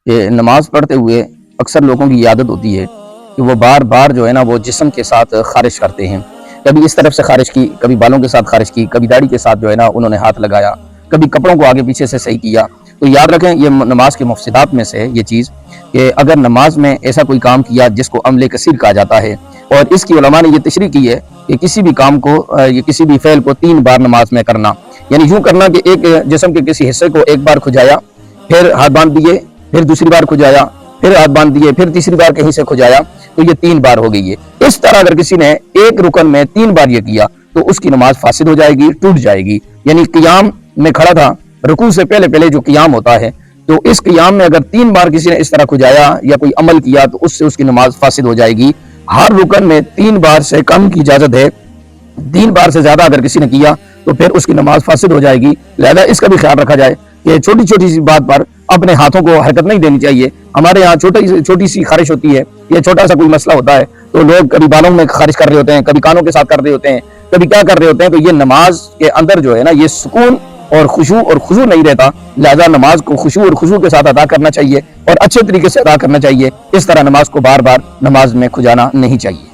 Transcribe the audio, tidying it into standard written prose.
کہ نماز پڑھتے ہوئے اکثر لوگوں کی عادت ہوتی ہے کہ وہ بار بار جو ہے نا وہ جسم کے ساتھ خارش کرتے ہیں. کبھی اس طرف سے خارش کی، کبھی بالوں کے ساتھ خارش کی، کبھی داڑھی کے ساتھ جو ہے نا انہوں نے ہاتھ لگایا، کبھی کپڑوں کو آگے پیچھے سے صحیح کیا. تو یاد رکھیں یہ نماز کے مفسدات میں سے یہ چیز کہ اگر نماز میں ایسا کوئی کام کیا جس کو عمل کثیر کہا جاتا ہے، اور اس کی علماء نے یہ تشریح کی ہے کہ کسی بھی کام کو یا کسی بھی فعل کو 3 بار نماز میں کرنا، یعنی یوں کرنا کہ ایک جسم کے کسی حصے کو ایک بار کھجایا، پھر ہاتھ باندھ دیے، پھر دوسری بار کھجایا، پھر ہاتھ باندھ دیے، پھر تیسری بار کہیں سے کھجایا، تو یہ 3 بار ہو گئی ہے. اس طرح اگر کسی نے ایک رکن میں 3 بار یہ کیا تو اس کی نماز فاسد ہو جائے گی، ٹوٹ جائے گی. یعنی قیام میں کھڑا تھا، رکوع سے پہلے جو قیام ہوتا ہے، تو اس قیام میں اگر 3 بار کسی نے اس طرح کھجایا یا کوئی عمل کیا تو اس سے اس کی نماز فاسد ہو جائے گی. ہر رکن میں 3 بار سے کم کی اجازت ہے، 3 بار سے زیادہ اگر کسی نے کیا تو پھر اس کی نماز فاسد ہو جائے گی. لہذا اس کا بھی خیال رکھا جائے کہ چھوٹی چھوٹی سی بات پر اپنے ہاتھوں کو حرکت نہیں دینی چاہیے. ہمارے ہاں چھوٹی سی خارش ہوتی ہے یا چھوٹا سا کوئی مسئلہ ہوتا ہے تو لوگ کبھی بالوں میں خارش کر رہے ہوتے ہیں، کبھی کانوں کے ساتھ کر رہے ہوتے ہیں، کبھی کیا کر رہے ہوتے ہیں. تو یہ نماز کے اندر جو ہے نا یہ سکون اور خضوع نہیں رہتا. لہذا نماز کو خشوع اور خضوع کے ساتھ ادا کرنا چاہیے اور اچھے طریقے سے ادا کرنا چاہیے. اس طرح نماز کو بار بار نماز میں کھجانا نہیں چاہیے.